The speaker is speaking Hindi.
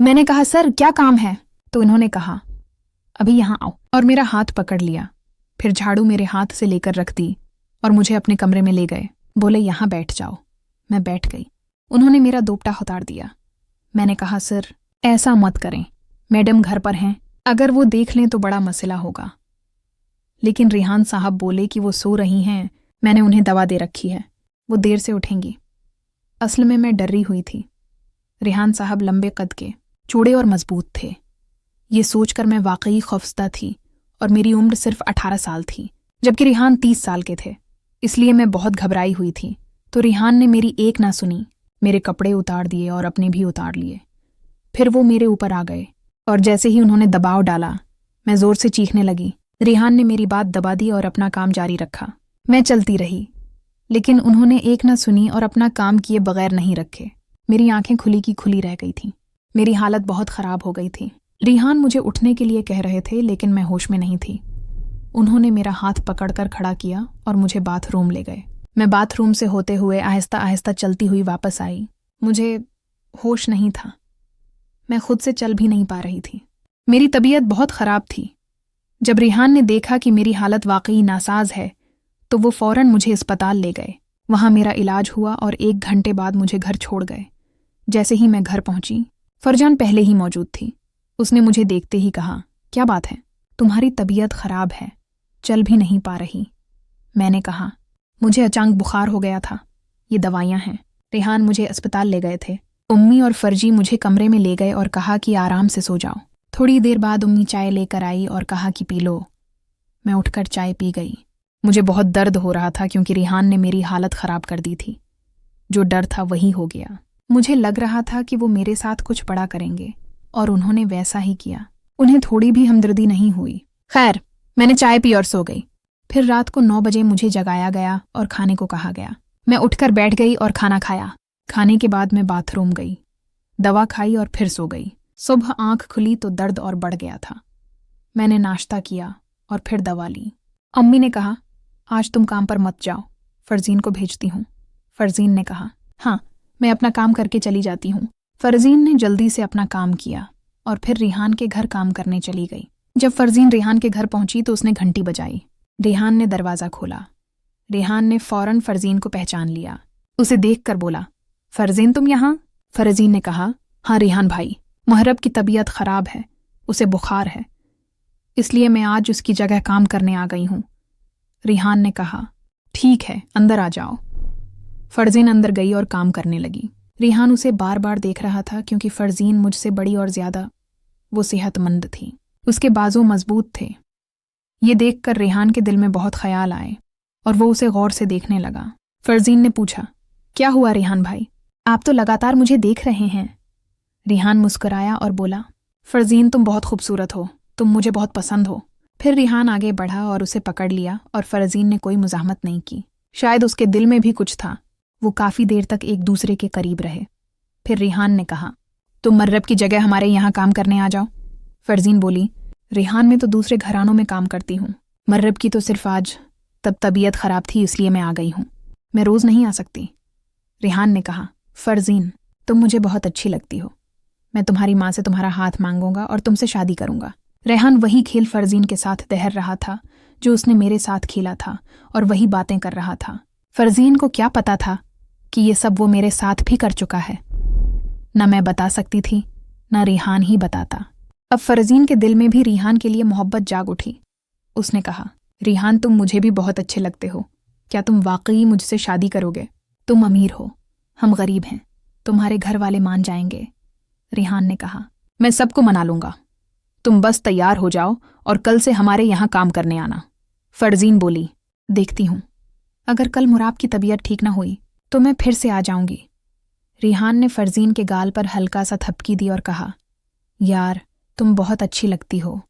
मैंने कहा सर क्या काम है? तो इन्होंने कहा अभी यहाँ आओ, और मेरा हाथ पकड़ लिया। फिर झाड़ू मेरे हाथ से लेकर रख दी और मुझे अपने कमरे में ले गए। बोले यहाँ बैठ जाओ। मैं बैठ गई। उन्होंने मेरा दोपटा उतार दिया। मैंने कहा सर ऐसा मत करें, मैडम घर पर हैं, अगर वो देख लें तो बड़ा मसला होगा। लेकिन रेहान साहब बोले कि वो सो रही हैं, मैंने उन्हें दवा दे रखी है, वो देर से उठेंगी। असल में मैं डरी हुई थी। रेहान साहब लंबे कद के, चौड़े और मजबूत थे। ये सोचकर मैं वाकई खौफजदा थी, और मेरी उम्र सिर्फ 18 साल थी, जबकि रेहान 30 साल के थे। इसलिए मैं बहुत घबराई हुई थी। तो रेहान ने मेरी एक ना सुनी, मेरे कपड़े उतार दिए और अपने भी उतार लिए। फिर वो मेरे ऊपर आ गए, और जैसे ही उन्होंने दबाव डाला, मैं जोर से चीखने लगी। रेहान ने मेरी बात दबा दी और अपना काम जारी रखा। मैं चलती रही, लेकिन उन्होंने एक ना सुनी और अपना काम किए बगैर नहीं रखे। मेरी आंखें खुली की खुली रह गई थीं। मेरी हालत बहुत ख़राब हो गई थी। रेहान मुझे उठने के लिए कह रहे थे, लेकिन मैं होश में नहीं थी। उन्होंने मेरा हाथ पकड़कर खड़ा किया और मुझे बाथरूम ले गए। मैं बाथरूम से होते हुए आहिस्ता आहिस्ता चलती हुई वापस आई। मुझे होश नहीं था। मैं खुद से चल भी नहीं पा रही थी। मेरी तबीयत बहुत ख़राब थी। जब रेहान ने देखा कि मेरी हालत वाकई नासाज है, तो वो फ़ौरन मुझे अस्पताल ले गए। वहाँ मेरा इलाज हुआ और 1 घंटे बाद मुझे घर छोड़ गए। जैसे ही मैं घर पहुंची, फरजान पहले ही मौजूद थी। उसने मुझे देखते ही कहा, क्या बात है? तुम्हारी तबीयत ख़राब है, चल भी नहीं पा रही। मैंने कहा, मुझे अचानक बुखार हो गया था, ये दवाइयाँ हैं। रेहान मुझे अस्पताल ले गए थे। उम्मी और फर्जी मुझे कमरे में ले गए और कहा कि आराम से सो जाओ। थोड़ी देर बाद उम्मी चाय लेकर आई और कहा कि पी लो। मैं उठकर चाय पी गई। मुझे बहुत दर्द हो रहा था, क्योंकि रेहान ने मेरी हालत ख़राब कर दी थी। जो डर था वही हो गया। मुझे लग रहा था कि वो मेरे साथ कुछ बड़ा करेंगे, और उन्होंने वैसा ही किया। उन्हें थोड़ी भी हमदर्दी नहीं हुई। खैर, मैंने चाय पी और सो गई। फिर रात को 9 बजे मुझे जगाया गया और खाने को कहा गया। मैं उठकर बैठ गई और खाना खाया। खाने के बाद मैं बाथरूम गई, दवा खाई और फिर सो गई। सुबह आंख खुली तो दर्द और बढ़ गया था। मैंने नाश्ता किया और फिर दवा ली। अम्मी ने कहा, आज तुम काम पर मत जाओ, फरजीन को भेजती हूँ। फरजीन ने कहा, हाँ, मैं अपना काम करके चली जाती हूँ। फरजीन ने जल्दी से अपना काम किया और फिर रेहान के घर काम करने चली गई। जब फरजीन रेहान के घर पहुंची तो उसने घंटी बजाई। रेहान ने दरवाज़ा खोला। रेहान ने फ़ौरन फरजीन को पहचान लिया। उसे देखकर बोला, फरजीन तुम यहाँ? फरजीन ने कहा, हाँ रेहान भाई, मुहर्रब की तबीयत ख़राब है, उसे बुखार है, इसलिए मैं आज उसकी जगह काम करने आ गई हूँ। रेहान ने कहा, ठीक है, अंदर आ जाओ। फरजीन अंदर गई और काम करने लगी। रेहान उसे बार बार देख रहा था, क्योंकि फरजीन मुझसे बड़ी और ज़्यादा वो सेहतमंद थी। उसके बाजू मजबूत थे। ये देखकर रेहान के दिल में बहुत ख्याल आए और वो उसे गौर से देखने लगा। फरजीन ने पूछा, क्या हुआ रेहान भाई, आप तो लगातार मुझे देख रहे हैं। रेहान मुस्कुराया और बोला, फरजीन तुम बहुत खूबसूरत हो, तुम मुझे बहुत पसंद हो। फिर रेहान आगे बढ़ा और उसे पकड़ लिया और फरजीन ने कोई मुज़ाहमत नहीं की। शायद उसके दिल में भी कुछ था। वो काफ़ी देर तक एक दूसरे के करीब रहे। फिर रेहान ने कहा, तुम मर्रब की जगह हमारे यहाँ काम करने आ जाओ। फरजीन बोली, रेहान में तो दूसरे घरानों में काम करती हूँ, मर्रब की तो सिर्फ आज, तब तबीयत ख़राब थी इसलिए मैं आ गई हूँ, मैं रोज़ नहीं आ सकती। रेहान ने कहा, फरजीन तुम मुझे बहुत अच्छी लगती हो, मैं तुम्हारी माँ से तुम्हारा हाथ मांगूंगा और तुमसे शादी करूंगा। रेहान वही खेल फरजीन के साथ तैर रहा था जो उसने मेरे साथ खेला था, और वही बातें कर रहा था। फरजीन को क्या पता था कि ये सब वो मेरे साथ भी कर चुका है। न मैं बता सकती थी, न रेहान ही बताता। अब फरजीन के दिल में भी रेहान के लिए मोहब्बत जाग उठी। उसने कहा, रेहान तुम मुझे भी बहुत अच्छे लगते हो, क्या तुम वाकई मुझसे शादी करोगे? तुम अमीर हो, हम गरीब हैं, तुम्हारे घर वाले मान जाएंगे। रेहान ने कहा, मैं सबको मना लूंगा, तुम बस तैयार हो जाओ और कल से हमारे यहाँ काम करने आना। फरजीन बोली, देखती हूँ, अगर कल मुराब की तबीयत ठीक ना हुई तो मैं फिर से आ जाऊंगी। रेहान ने फरजीन के गाल पर हल्का सा थपकी दी और कहा, यार तुम बहुत अच्छी लगती हो,